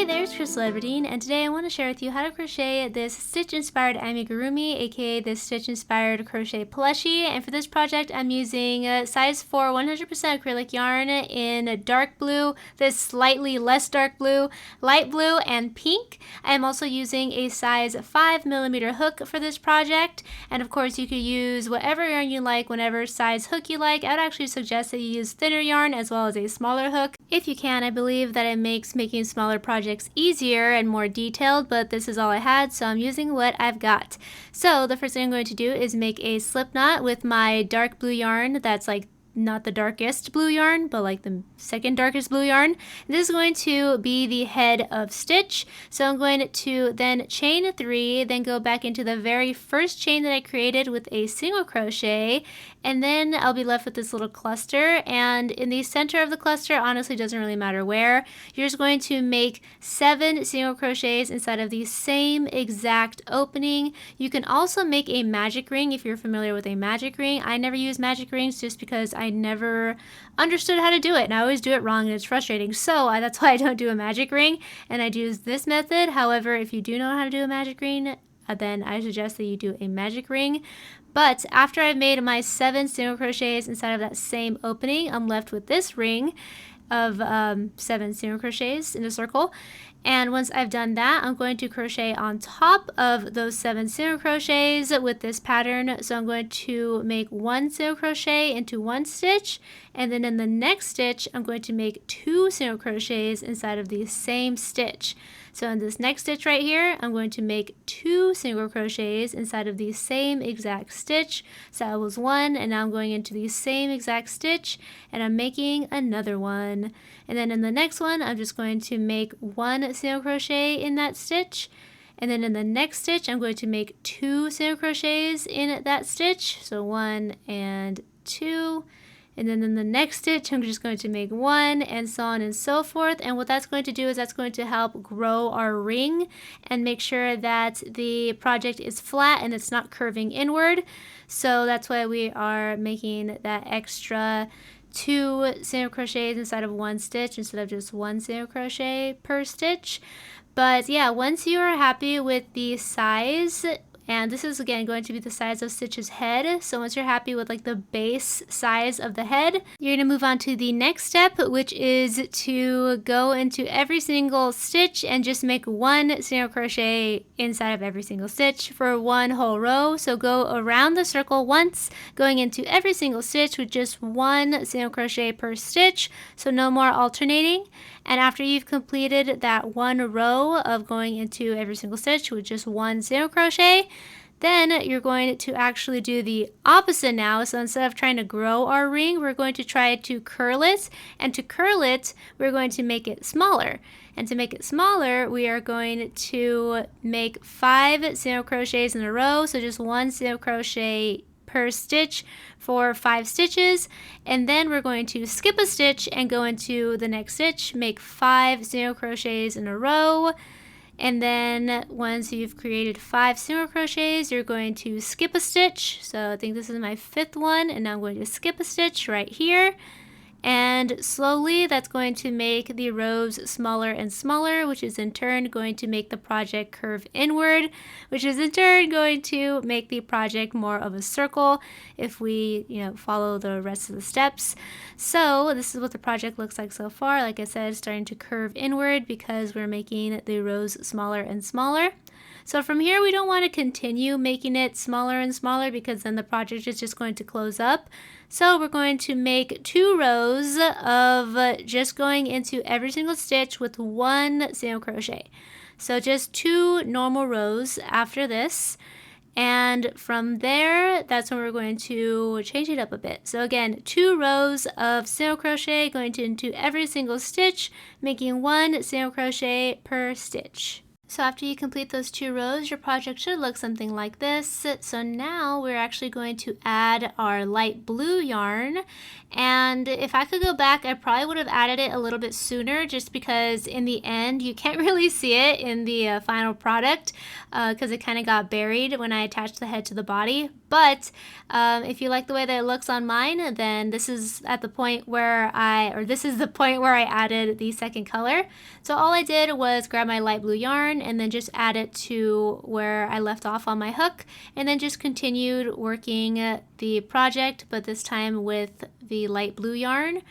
Hey there, it's Krystal Everdeen, and today I want to share with you how to crochet this stitch-inspired amigurumi, aka this stitch-inspired crochet plushie. And for this project, I'm using size 4 100% acrylic yarn in dark blue, this slightly less dark blue, light blue, and pink. I'm also using a size 5mm hook for this project, and of course you could use whatever yarn you like, whatever size hook you like. I would actually suggest that you use thinner yarn as well as a smaller hook. If you can, I believe that it makes making smaller projects easier and more detailed, but this is all I had, so I'm using what I've got. So the first thing I'm going to do is make a slip knot with my dark blue yarn that's like not the darkest blue yarn, but like the second darkest blue yarn. This is going to be the head of stitch. So I'm going to then chain 3, then go back into the very first chain that I created with a single crochet, and then I'll be left with this little cluster. And in the center of the cluster, honestly doesn't really matter where, you're just going to make 7 single crochets inside of the same exact opening. You can also make a magic ring if you're familiar with a magic ring. I never use magic rings just because I never understood how to do it, and I always do it wrong and it's frustrating. So that's why I don't do a magic ring, and I use this method. However, if you do know how to do a magic ring, then I suggest that you do a magic ring. But after I've made my 7 single crochets inside of that same opening, I'm left with this ring of 7 single crochets in a circle. And once I've done that, I'm going to crochet on top of those 7 single crochets with this pattern. So I'm going to make 1 single crochet into 1 stitch, and then in the next stitch I'm going to make 2 single crochets inside of the same stitch. So in this next stitch right here, I'm going to make 2 single crochets inside of the same exact stitch. So that was 1, and now I'm going into the same exact stitch and I'm making another one. And then in the next one, I'm just going to make 1 single crochet in that stitch. And then in the next stitch, I'm going to make 2 single crochets in that stitch. So 1 and 2. And then in the next stitch, I'm just going to make 1, and so on and so forth. And what that's going to do is that's going to help grow our ring and make sure that the project is flat and it's not curving inward. So that's why we are making that extra 2 single crochets inside of 1 stitch instead of just 1 single crochet per stitch. But yeah, once you are happy with the size, and this is again going to be the size of Stitch's head, so once you're happy with like the base size of the head, you're going to move on to the next step, which is to go into every single stitch and just make 1 single crochet inside of every single stitch for 1 whole row. So go around the circle once, going into every single stitch with just 1 single crochet per stitch, so no more alternating. And after you've completed that 1 row of going into every single stitch with just 1 single crochet, then you're going to actually do the opposite now. So instead of trying to grow our ring, we're going to try to curl it. And to curl it, we're going to make it smaller. And to make it smaller, we are going to make 5 single crochets in a row. So just 1 single crochet per stitch for 5 stitches, and then we're going to skip a stitch and go into the next stitch, make 5 single crochets in a row, and then once you've created 5 single crochets, you're going to skip a stitch. So I think this is my 5th one, and now I'm going to skip a stitch right here. And slowly that's going to make the rows smaller and smaller, which is in turn going to make the project curve inward, which is in turn going to make the project more of a circle if we, follow the rest of the steps. So this is what the project looks like so far. Like I said, it's starting to curve inward because we're making the rows smaller and smaller. So from here, we don't want to continue making it smaller and smaller because then the project is just going to close up. So we're going to make 2 rows of just going into every single stitch with 1 single crochet. So just 2 normal rows after this. And from there, that's when we're going to change it up a bit. So again, 2 rows of single crochet going into every single stitch, making 1 single crochet per stitch. So after you complete those 2 rows, your project should look something like this. So now we're actually going to add our light blue yarn. And if I could go back, I probably would have added it a little bit sooner, just because in the end, you can't really see it in the final product because it kind of got buried when I attached the head to the body. But if you like the way that it looks on mine, then this is at the point where this is the point where I added the second color. So all I did was grab my light blue yarn and then just add it to where I left off on my hook, and then just continued working the project, but this time with the light blue yarn.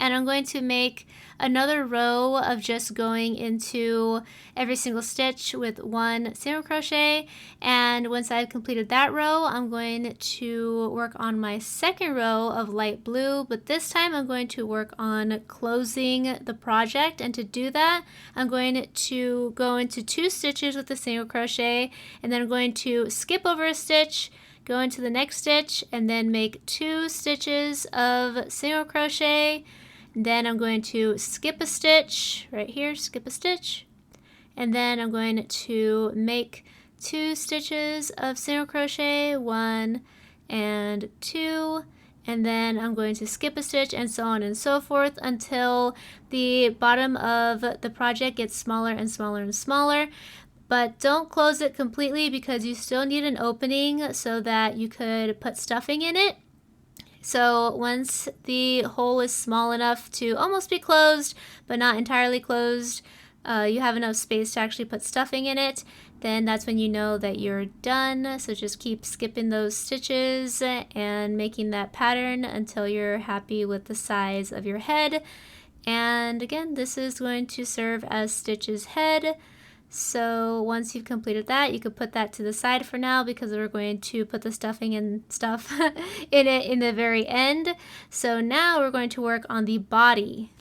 And I'm going to make another row of just going into every single stitch with one single crochet, and once I've completed that row, I'm going to work on my second row of light blue, but this time I'm going to work on closing the project. And to do that, I'm going to go into 2 stitches with a single crochet, and then I'm going to skip over a stitch, go into the next stitch, and then make 2 stitches of single crochet. Then I'm going to skip a stitch right here, skip a stitch, and then I'm going to make 2 stitches of single crochet, 1 and 2, and then I'm going to skip a stitch, and so on and so forth until the bottom of the project gets smaller and smaller and smaller. But don't close it completely because you still need an opening so that you could put stuffing in it. So once the hole is small enough to almost be closed, but not entirely closed, you have enough space to actually put stuffing in it, then that's when you know that you're done. So just keep skipping those stitches and making that pattern until you're happy with the size of your head. And again, this is going to serve as Stitch's head. So once you've completed that, you could put that to the side for now because we're going to put the stuffing and stuff in it in the very end. So now we're going to work on the body.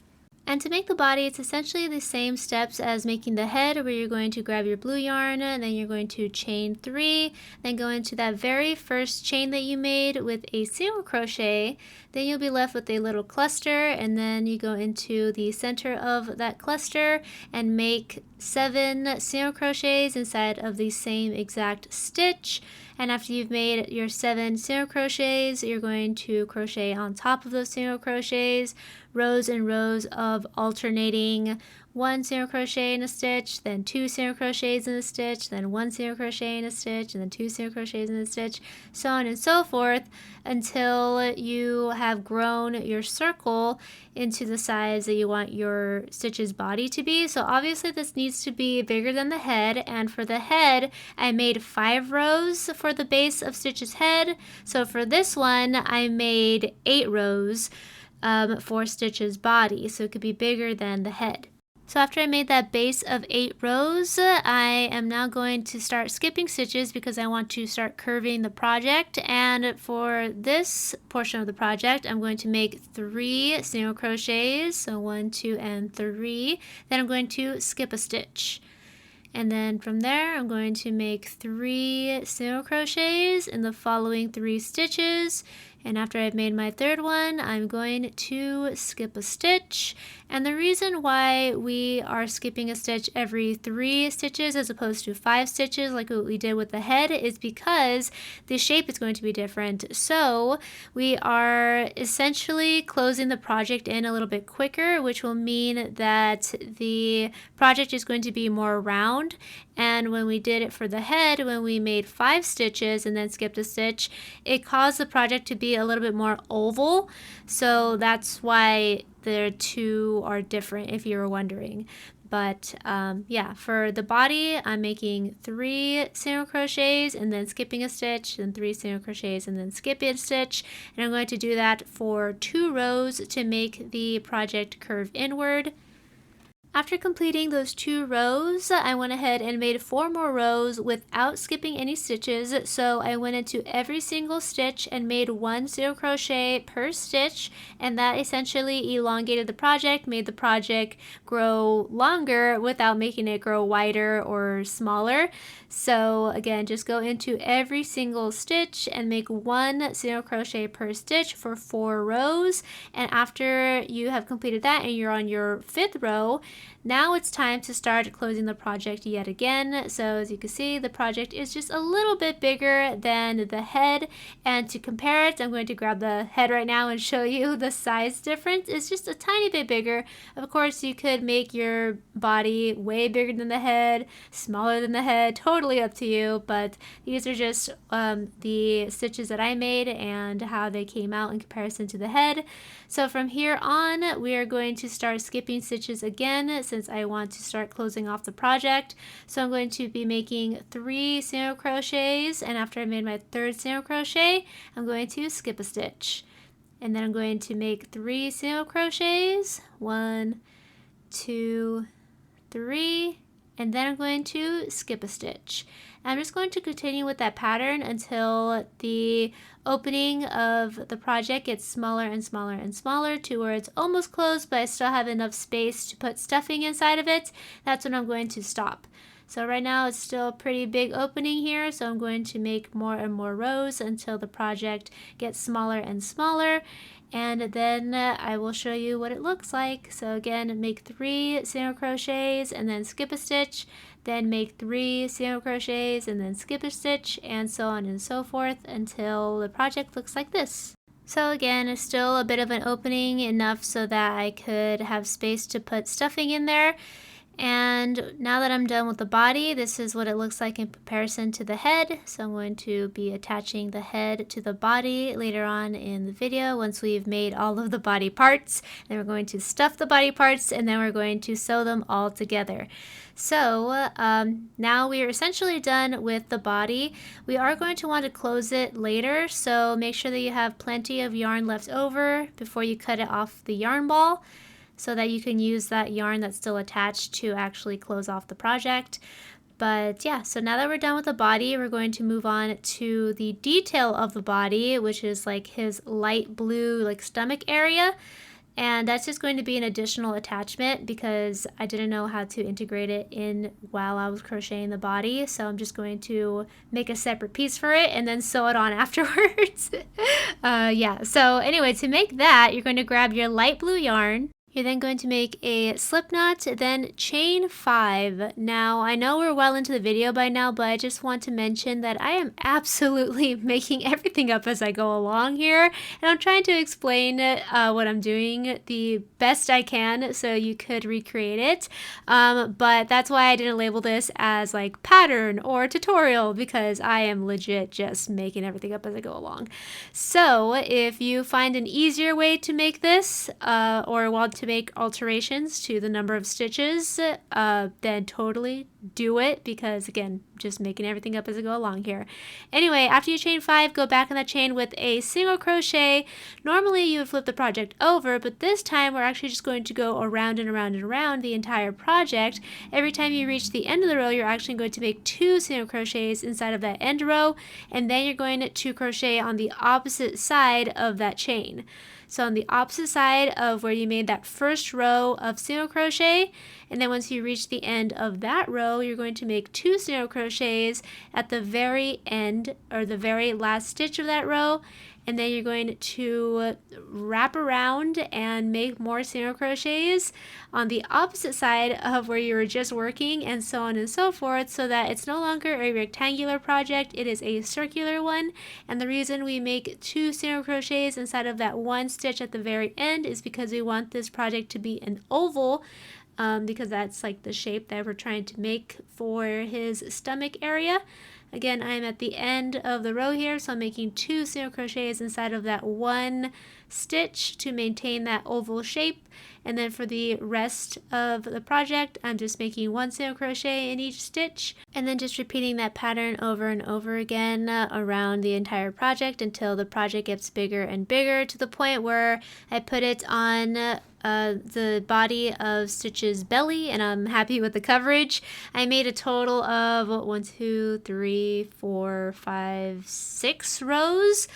And to make the body, it's essentially the same steps as making the head, where you're going to grab your blue yarn, and then you're going to chain 3, then go into that very first chain that you made with a single crochet. Then you'll be left with a little cluster, and then you go into the center of that cluster and make 7 single crochets inside of the same exact stitch. And after you've made your 7 single crochets, you're going to crochet on top of those single crochets, rows and rows of alternating 1 single crochet in a stitch, then 2 single crochets in a stitch, then 1 single crochet in a stitch, and then 2 single crochets in a stitch, so on and so forth, until you have grown your circle into the size that you want your Stitch's body to be. So obviously this needs to be bigger than the head, and for the head I made 5 rows for the base of Stitch's head. So for this one I made 8 rows for Stitch's body, so it could be bigger than the head. So after I made that base of 8 rows, I am now going to start skipping stitches because I want to start curving the project. And for this portion of the project, I'm going to make 3 single crochets, so 1, 2, and 3. Then I'm going to skip a stitch. And then from there, I'm going to make 3 single crochets in the following 3 stitches. And after I've made my 3rd one, I'm going to skip a stitch. And the reason why we are skipping a stitch every 3 stitches as opposed to 5 stitches like what we did with the head is because the shape is going to be different. So we are essentially closing the project in a little bit quicker, which will mean that the project is going to be more round. And when we did it for the head, when we made 5 stitches and then skipped a stitch, it caused the project to be a little bit more oval. So that's why the two are different, if you were wondering. But yeah, for the body, I'm making 3 single crochets and then skipping a stitch, then 3 single crochets and then skipping a stitch. And I'm going to do that for 2 rows to make the project curve inward. After completing those 2 rows, I went ahead and made 4 more rows without skipping any stitches. So I went into every single stitch and made 1 single crochet per stitch, and that essentially elongated the project, made the project grow longer without making it grow wider or smaller. So again, just go into every single stitch and make 1 single crochet per stitch for 4 rows. And after you have completed that and you're on your 5th row, Now it's time to start closing the project yet again. So as you can see, the project is just a little bit bigger than the head, and to compare it, I'm going to grab the head right now and show you the size difference. It's just a tiny bit bigger. Of course, you could make your body way bigger than the head, smaller than the head, totally up to you, but these are just the stitches that I made and how they came out in comparison to the head. So from here on, we are going to start skipping stitches again since I want to start closing off the project. So I'm going to be making 3 single crochets, and after I made my 3rd single crochet, I'm going to skip a stitch. And then I'm going to make 3 single crochets, 1, 2, 3, and then I'm going to skip a stitch. I'm just going to continue with that pattern until the opening of the project gets smaller and smaller and smaller to where it's almost closed, but I still have enough space to put stuffing inside of it. That's when I'm going to stop. So right now it's still a pretty big opening here, so I'm going to make more and more rows until the project gets smaller and smaller, and then I will show you what it looks like. So again, make 3 single crochets and then skip a stitch, then make 3 single crochets and then skip a stitch, and so on and so forth until the project looks like this. So again, it's still a bit of an opening, enough so that I could have space to put stuffing in there. And now that I'm done with the body, this is what it looks like in comparison to the head. So I'm going to be attaching the head to the body later on in the video once we've made all of the body parts. Then we're going to stuff the body parts, and then we're going to sew them all together. So now we are essentially done with the body. We are going to want to close it later, so make sure that you have plenty of yarn left over before you cut it off the yarn ball, so that you can use that yarn that's still attached to actually close off the project. But yeah, so now that we're done with the body, we're going to move on to the detail of the body, which is like his light blue like stomach area. And that's just going to be an additional attachment because I didn't know how to integrate it in while I was crocheting the body. So I'm just going to make a separate piece for it and then sew it on afterwards. Yeah, so anyway, to make that, you're going to grab your light blue yarn. You're then going to make a slip knot, then chain 5. Now, I know we're well into the video by now, but I just want to mention that I am absolutely making everything up as I go along here, and I'm trying to explain what I'm doing the best I can so you could recreate it, but that's why I didn't label this as like pattern or tutorial, because I am legit just making everything up as I go along. So if you find an easier way to make this or want to make alterations to the number of stitches, then totally do it, because again, just making everything up as I go along here. Anyway, after you chain 5, go back in that chain with a single crochet. Normally you would flip the project over, but this time we're actually just going to go around and around and around the entire project. Every time you reach the end of the row, you're actually going to make 2 single crochets inside of that end row, and then you're going to crochet on the opposite side of that chain. So on the opposite side of where you made that first row of single crochet, and then once you reach the end of that row, you're going to make 2 single crochets at the very end or the very last stitch of that row, and then you're going to wrap around and make more single crochets on the opposite side of where you were just working, and so on and so forth, so that it's no longer a rectangular project, it is a circular one. And the reason we make 2 single crochets inside of that one stitch at the very end is because we want this project to be an oval, because that's like the shape that we're trying to make for his stomach area. Again, I'm at the end of the row here, so I'm making 2 single crochets inside of that one stitch to maintain that oval shape. And then for the rest of the project, I'm just making 1 single crochet in each stitch, and then just repeating that pattern over and over again around the entire project until the project gets bigger and bigger, to the point where I put it on the body of Stitch's belly, and I'm happy with the coverage. I made a total of 1, 2, 3, 4, 5, 6 rows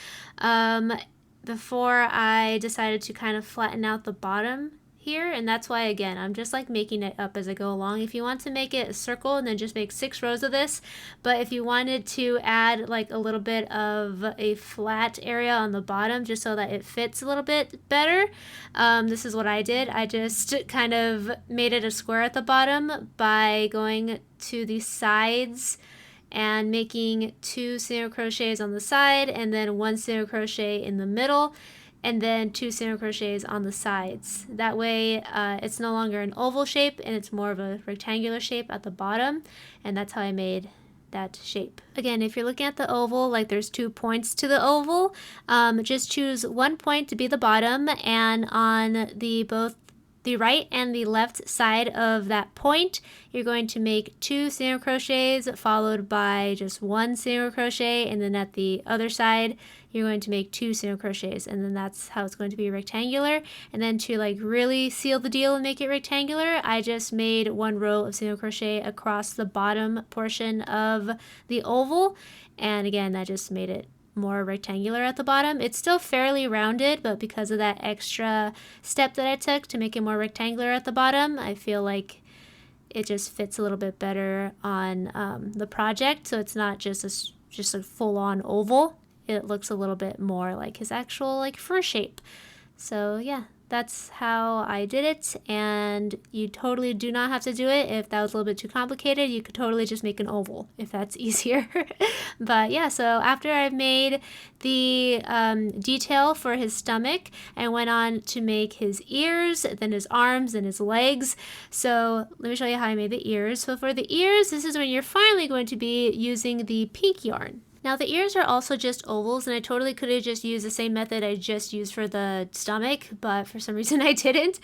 before I decided to kind of flatten out the bottom here, and that's why, again, I'm just like making it up as I go along. If you want to make it a circle, and then just make 6 rows of this, but if you wanted to add like a little bit of a flat area on the bottom just so that it fits a little bit better, this is what I did. I just kind of made it a square at the bottom by going to the sides and making 2 single crochets on the side, and then 1 single crochet in the middle, and then 2 single crochets on the sides. That way it's no longer an oval shape and it's more of a rectangular shape at the bottom, and that's how I made that shape. Again, if you're looking at the oval, like there's 2 points to the oval, just choose 1 point to be the bottom, and on both the right and the left side of that point, you're going to make 2 single crochets followed by just 1 single crochet, and then at the other side you're going to make 2 single crochets, and then that's how it's going to be rectangular. And then to like really seal the deal and make it rectangular, I just made 1 row of single crochet across the bottom portion of the oval, and again that just made it more rectangular at the bottom. It's still fairly rounded, but because of that extra step that I took to make it more rectangular at the bottom, I feel like it just fits a little bit better on the project. So it's not just a full-on oval. It looks a little bit more like his actual like fur shape. So yeah, that's how I did it, and you totally do not have to do it. If that was a little bit too complicated, you could totally just make an oval if that's easier. But yeah, so after I've made the detail for his stomach, I went on to make his ears, then his arms, and his legs. So let me show you how I made the ears. So for the ears, this is when you're finally going to be using the pink yarn. Now the ears are also just ovals, and I totally could have just used the same method I just used for the stomach, but for some reason I didn't.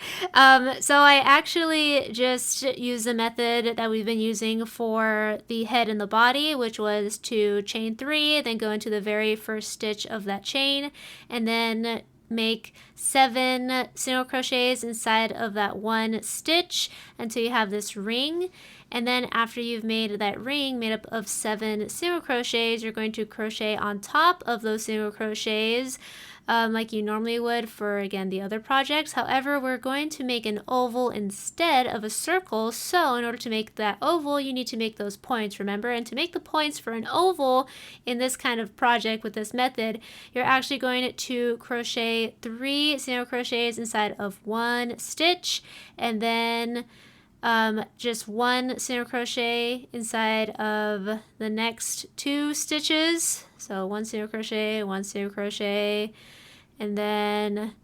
So I actually just used the method that we've been using for the head and the body, which was to chain 3, then go into the very first stitch of that chain, and then make 7 single crochets inside of that 1 stitch until you have this ring. And then after you've made that ring made up of 7 single crochets, you're going to crochet on top of those single crochets like you normally would for, again, the other projects. However, we're going to make an oval instead of a circle, so in order to make that oval, you need to make those points, remember? And to make the points for an oval in this kind of project with this method, you're actually going to crochet 3 single crochets inside of 1 stitch, and then just 1 single crochet inside of the next 2 stitches. So 1 single crochet, 1 single crochet, and then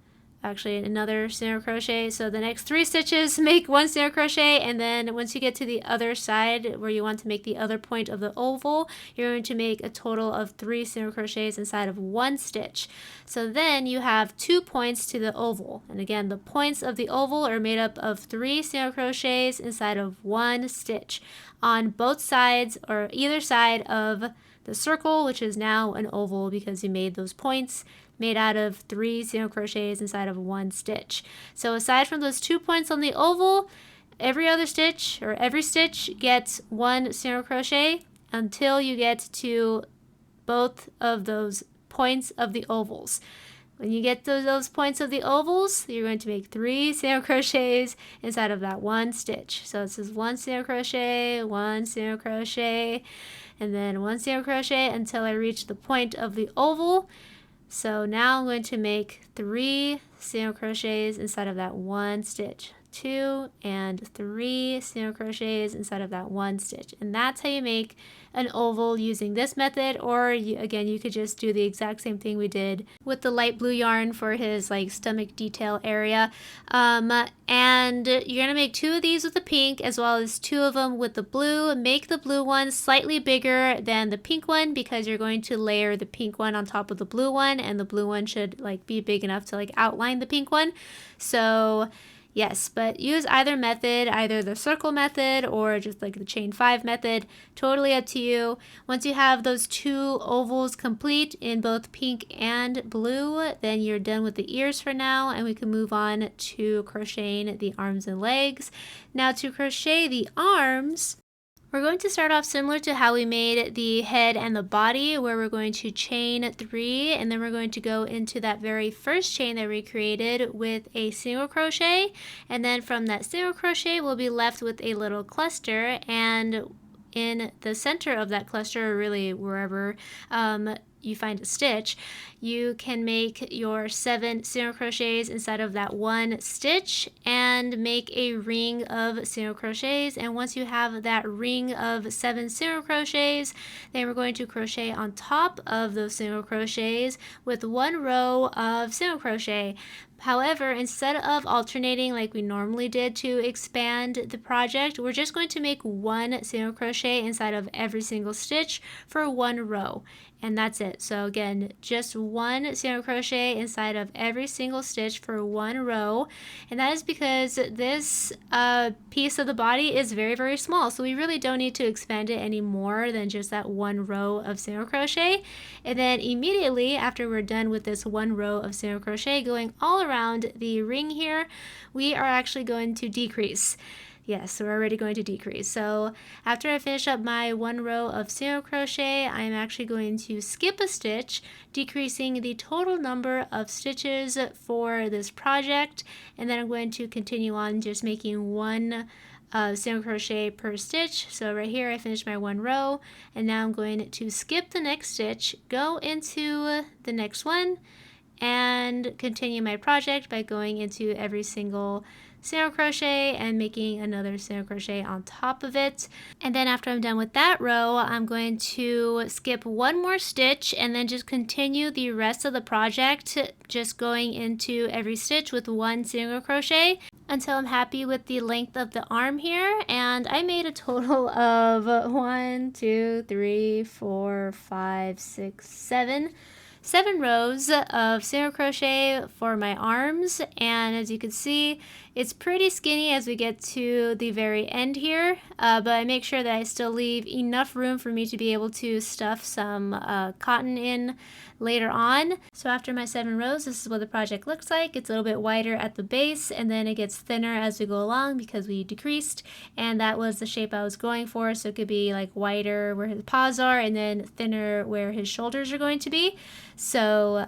actually another single crochet. So the next 3 stitches make 1 single crochet, and then once you get to the other side where you want to make the other point of the oval, you're going to make a total of 3 single crochets inside of 1 stitch. So then you have 2 points to the oval, and again the points of the oval are made up of 3 single crochets inside of 1 stitch on both sides or either side of the circle, which is now an oval because you made those points made out of 3 single crochets inside of 1 stitch. So aside from those 2 points on the oval, every stitch gets 1 single crochet until you get to both of those points of the ovals. When you get to those points of the ovals, you're going to make 3 single crochets inside of that 1 stitch. So this is 1 single crochet, 1 single crochet, and then 1 single crochet until I reach the point of the oval. So now I'm going to make 3 single crochets inside of that 1 stitch, 2 and 3 single crochets inside of that 1 stitch, and that's how you make an oval using this method. Or again, you could just do the exact same thing we did with the light blue yarn for his like stomach detail area. And you're gonna make 2 of these with the pink as well as 2 of them with the blue. Make the blue one slightly bigger than the pink one because you're going to layer the pink one on top of the blue one, and the blue one should like be big enough to like outline the pink one. So yes, but use either method, either the circle method or just like the chain 5 method, totally up to you. Once you have those 2 ovals complete in both pink and blue, then you're done with the ears for now, and we can move on to crocheting the arms and legs. Now to crochet the arms, We're going to start off similar to how we made the head and the body, where we're going to chain 3, and then we're going to go into that very first chain that we created with a single crochet, and then from that single crochet we'll be left with a little cluster, and in the center of that cluster, or really wherever you find a stitch, you can make your 7 single crochets inside of that one stitch and make a ring of single crochets. And once you have that ring of 7 single crochets, then we're going to crochet on top of those single crochets with 1 row of single crochet. However, instead of alternating like we normally did to expand the project, we're just going to make 1 single crochet inside of every single stitch for 1 row. And that's it. So again, just 1 single crochet inside of every single stitch for 1 row. And that is because this piece of the body is very, very small. So we really don't need to expand it any more than just that 1 row of single crochet. And then immediately after we're done with this 1 row of single crochet going all around the ring here, we are actually going to decrease. Yes, so we're already going to decrease. So after I finish up my 1 row of single crochet, I'm actually going to skip a stitch, decreasing the total number of stitches for this project, and then I'm going to continue on just making 1 single crochet per stitch. So right here I finished my 1 row, and now I'm going to skip the next stitch, go into the next one, and continue my project by going into every single single crochet and making another single crochet on top of it. And then after I'm done with that row, I'm going to skip 1 more stitch and then just continue the rest of the project, just going into every stitch with 1 single crochet until I'm happy with the length of the arm here. And I made a total of 1, 2, 3, 4, 5, 6, 7 rows of single crochet for my arms, and as you can see, it's pretty skinny as we get to the very end here, but I make sure that I still leave enough room for me to be able to stuff some cotton in later on. So after my 7 rows, this is what the project looks like. It's a little bit wider at the base, and then it gets thinner as we go along because we decreased, and that was the shape I was going for. So it could be like wider where his paws are and then thinner where his shoulders are going to be. So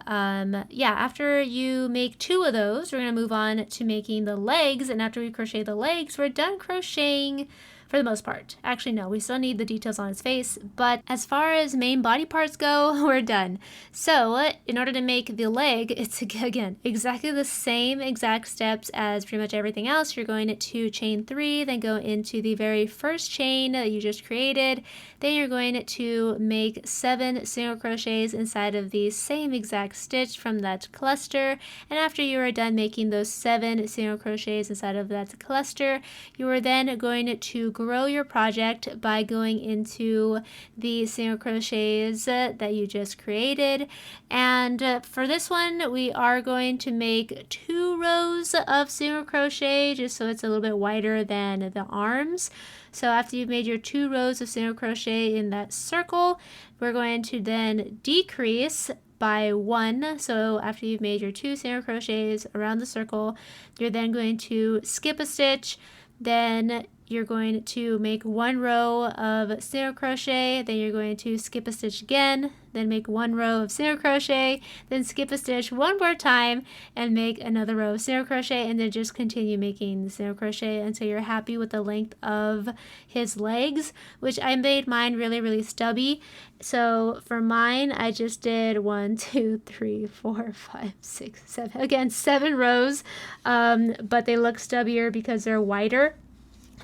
yeah, after you make 2 of those, we're going to move on to making the legs, and after we crochet the legs, we're done crocheting for the most part. Actually, no, we still need the details on his face, but as far as main body parts go, we're done. So in order to make the leg, it's again exactly the same exact steps as pretty much everything else. You're going to chain 3, then go into the very first chain that you just created, then you're going to make 7 single crochets inside of the same exact stitch from that cluster, and after you are done making those 7 single crochets inside of that cluster, you are then going to grow your project by going into the single crochets that you just created. And for this one, we are going to make 2 rows of single crochet just so it's a little bit wider than the arms. So after you've made your 2 rows of single crochet in that circle, we're going to then decrease by 1. So after you've made your 2 single crochets around the circle, you're then going to skip a stitch, then you're going to make 1 row of single crochet, then you're going to skip a stitch again, then make 1 row of single crochet, then skip a stitch 1 more time and make another row of single crochet, and then just continue making the single crochet until you're happy with the length of his legs, which I made mine really, really stubby. So for mine, I just did 1, 2, 3, 4, 5, 6, 7, again, 7 rows, but they look stubbier because they're wider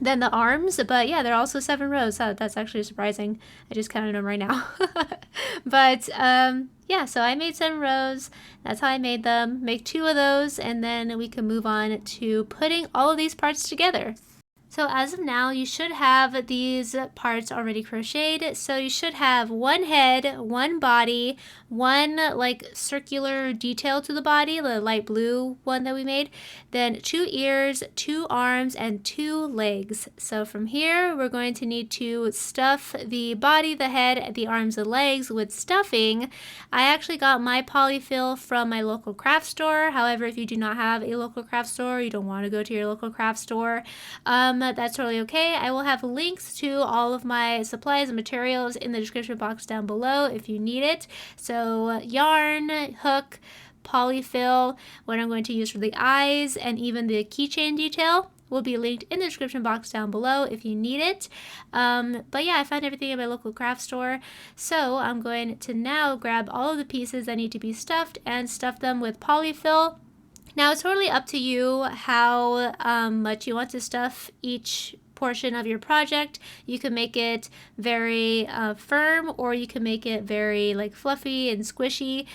than the arms, but yeah, they're also 7 rows. That's actually surprising. I just counted them right now. But yeah, so I made 7 rows. That's how I made them. Make 2 of those, and then we can move on to putting all of these parts together. So as of now, you should have these parts already crocheted. So you should have 1 head, 1 body, 1 like circular detail to the body, the light blue one that we made, then 2 ears, 2 arms, and 2 legs. So from here, we're going to need to stuff the body, the head, the arms, and legs with stuffing. I actually got my polyfill from my local craft store. However, if you do not have a local craft store, you don't want to go to your local craft store, that's totally okay. I will have links to all of my supplies and materials in the description box down below if you need it. So yarn, hook, polyfill, what I'm going to use for the eyes, and even the keychain detail will be linked in the description box down below if you need it. But yeah, I found everything at my local craft store. So I'm going to now grab all of the pieces that need to be stuffed and stuff them with polyfill. Now it's totally up to you how much you want to stuff each portion of your project. You can make it very firm, or you can make it very like fluffy and squishy.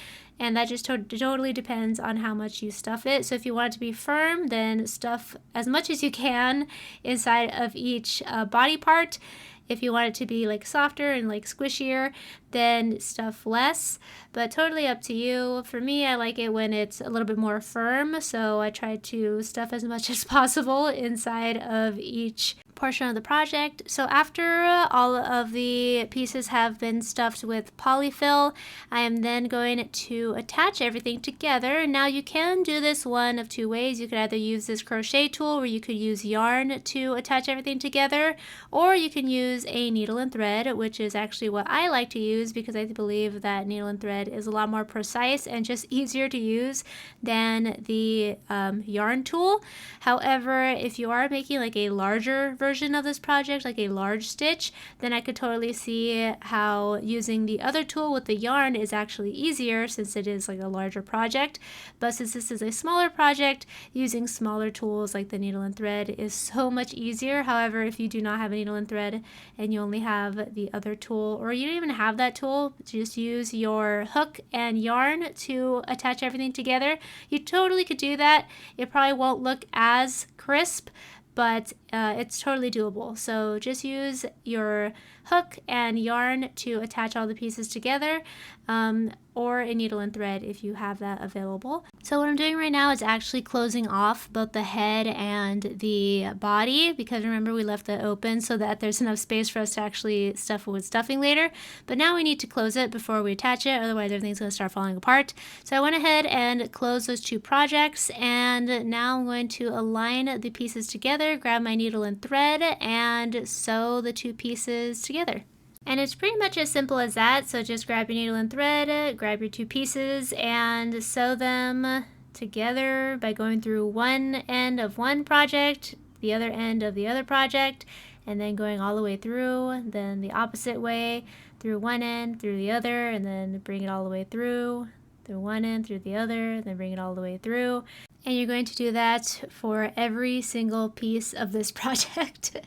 And that just totally depends on how much you stuff it. So if you want it to be firm, then stuff as much as you can inside of each body part. If you want it to be like softer and like squishier, then stuff less, but totally up to you. For me, I like it when it's a little bit more firm, so I try to stuff as much as possible inside of each portion of the project. So after all of the pieces have been stuffed with polyfill, I am then going to attach everything together. Now you can do this one of two ways. You could either use this crochet tool where you could use yarn to attach everything together, or you can use a needle and thread, which is actually what I like to use because I believe that needle and thread is a lot more precise and just easier to use than the yarn tool. However, if you are making like a larger version of this project, like a large stitch, then I could totally see how using the other tool with the yarn is actually easier since it is like a larger project. But since this is a smaller project, using smaller tools like the needle and thread is so much easier. However, if you do not have a needle and thread and you only have the other tool, or you don't even have that tool, just use your hook and yarn to attach everything together. You totally could do that. It probably won't look as crisp, but it's totally doable. So just use your hook and yarn to attach all the pieces together, or a needle and thread if you have that available. So what I'm doing right now is actually closing off both the head and the body, because remember we left that open so that there's enough space for us to actually stuff it with stuffing later. But now we need to close it before we attach it, otherwise everything's going to start falling apart. So I went ahead and closed those two projects, and now I'm going to align the pieces together, grab my needle and thread, and sew the two pieces together. And it's pretty much as simple as that. So just grab your needle and thread, grab your two pieces, and sew them together by going through one end of one project, the other end of the other project, and then going all the way through, then the opposite way, through one end, through the other, and then bring it all the way through one end, through the other, then bring it all the way through. And you're going to do that for every single piece of this project.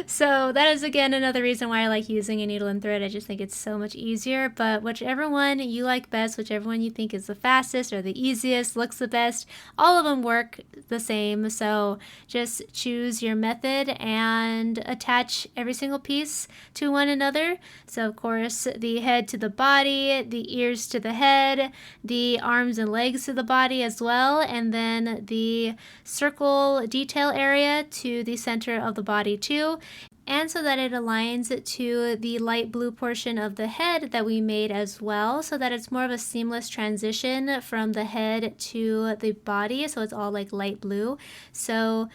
So that is again another reason why I like using a needle and thread. I just think it's so much easier, but whichever one you like best, whichever one you think is the fastest or the easiest, looks the best, all of them work the same. So just choose your method and attach every single piece to one another. So of course the head to the body, the ears to the head, the arms and legs to the body as well, and then the circle detail area to the center of the body too, and so that it aligns to the light blue portion of the head that we made as well, so that it's more of a seamless transition from the head to the body, so it's all like light blue. So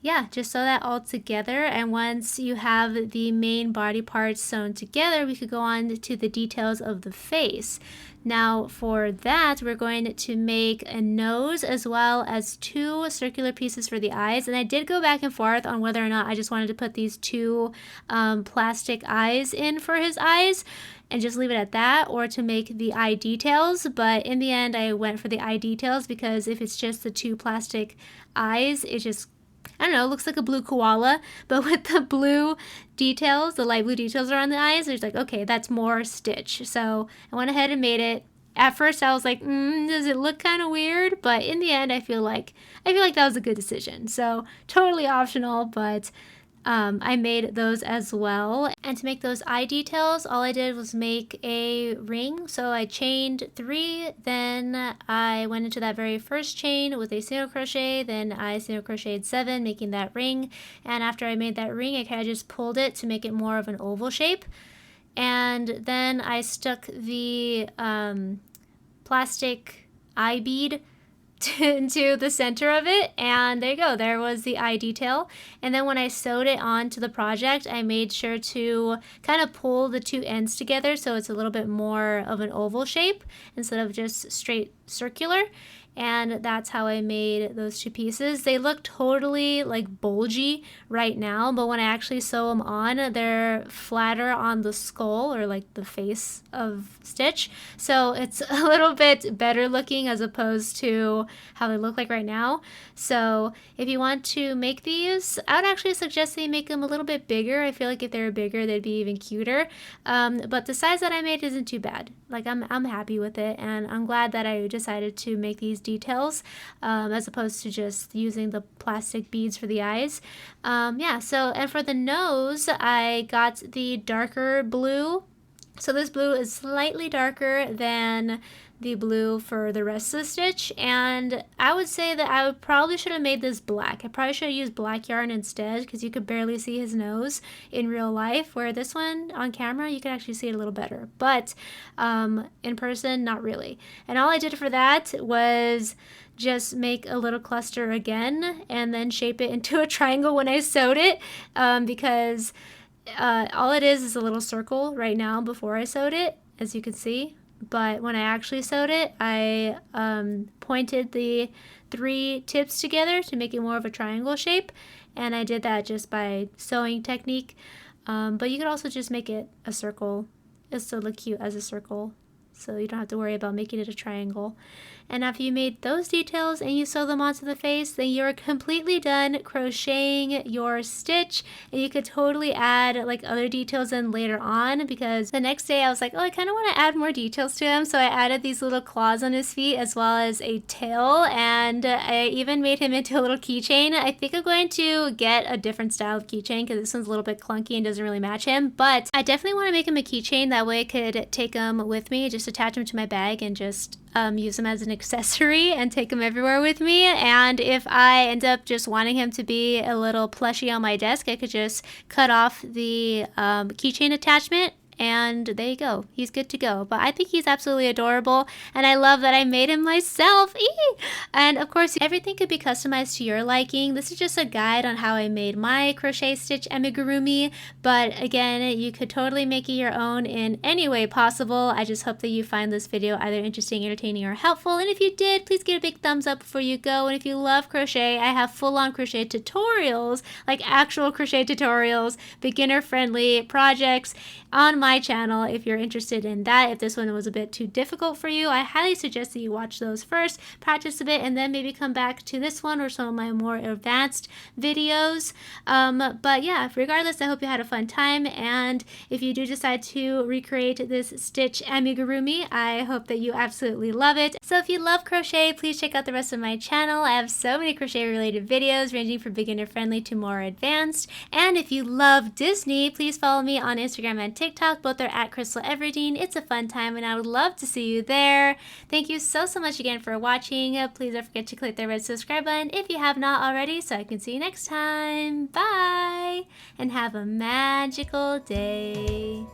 yeah, just sew that all together, and once you have the main body parts sewn together, we could go on to the details of the face. Now for that, we're going to make a nose as well as two circular pieces for the eyes. And I did go back and forth on whether or not I just wanted to put these two plastic eyes in for his eyes and just leave it at that, or to make the eye details. But in the end, I went for the eye details because if it's just the two plastic eyes, it just, I don't know, it looks like a blue koala, but with the blue details, the light blue details around the eyes, it's like, okay, that's more stitch. So I went ahead and made it. At first I was like, does it look kind of weird? But in the end, I feel like that was a good decision. So totally optional, but I made those as well. And to make those eye details, all I did was make a ring. So I chained 3, then I went into that very first chain with a single crochet, then I single crocheted 7, making that ring. And after I made that ring, I kind of just pulled it to make it more of an oval shape. And then I stuck the plastic eye bead into the center of it, and there you go, there was the eye detail. And then when I sewed it onto the project, I made sure to kind of pull the two ends together so it's a little bit more of an oval shape instead of just straight circular. And that's how I made those two pieces. They look totally like bulgy right now, but when I actually sew them on, they're flatter on the skull, or like the face of Stitch. So it's a little bit better looking as opposed to how they look like right now. So if you want to make these, I would actually suggest that you make them a little bit bigger. I feel like if they were bigger, they'd be even cuter. But the size that I made isn't too bad. Like I'm happy with it, and I'm glad that I decided to make these details as opposed to just using the plastic beads for the eyes. Yeah, so, and for the nose, I got the darker blue. So this blue is slightly darker than the blue for the rest of the stitch, and I would say that I probably should have made this black. I probably should have used black yarn instead, because you could barely see his nose in real life, where this one on camera you can actually see it a little better, but in person not really. And all I did for that was just make a little cluster again and then shape it into a triangle when I sewed it, because all it is a little circle right now before I sewed it, as you can see. But when I actually sewed it, I pointed the three tips together to make it more of a triangle shape, and I did that just by sewing technique. But you could also just make it a circle. It'll still look cute as a circle, so you don't have to worry about making it a triangle. And after you made those details and you sew them onto the face, then you're completely done crocheting your stitch, and you could totally add like other details in later on, because the next day I was like, oh, I kind of want to add more details to him, so I added these little claws on his feet as well as a tail, and I even made him into a little keychain. I think I'm going to get a different style of keychain because this one's a little bit clunky and doesn't really match him, but I definitely want to make him a keychain. That way I could take him with me, just attach him to my bag and just use him as an accessory and take him everywhere with me. And if I end up just wanting him to be a little plushie on my desk, I could just cut off the keychain attachment, and there you go, he's good to go. But I think he's absolutely adorable, and I love that I made him myself. Eee! And of course, everything could be customized to your liking. This is just a guide on how I made my crochet stitch amigurumi, but again, you could totally make it your own in any way possible. I just hope that you find this video either interesting, entertaining, or helpful, and if you did, please give it a big thumbs up before you go. And if you love crochet, I have full-on crochet tutorials, like actual crochet tutorials, beginner-friendly projects on my channel if you're interested in that. If this one was a bit too difficult for you, I highly suggest that you watch those first, practice a bit, and then maybe come back to this one or some of my more advanced videos. But yeah, regardless, I hope you had a fun time, and if you do decide to recreate this stitch amigurumi, I hope that you absolutely love it. So if you love crochet, please check out the rest of my channel. I have so many crochet related videos ranging from beginner friendly to more advanced. And if you love Disney, please follow me on Instagram and TikTok. Both are at Krystal Everdeen. It's a fun time, and I would love to see you there. Thank you so much again for watching. Please don't forget to click the red subscribe button if you have not already, so I can see you next time. Bye, and have a magical day.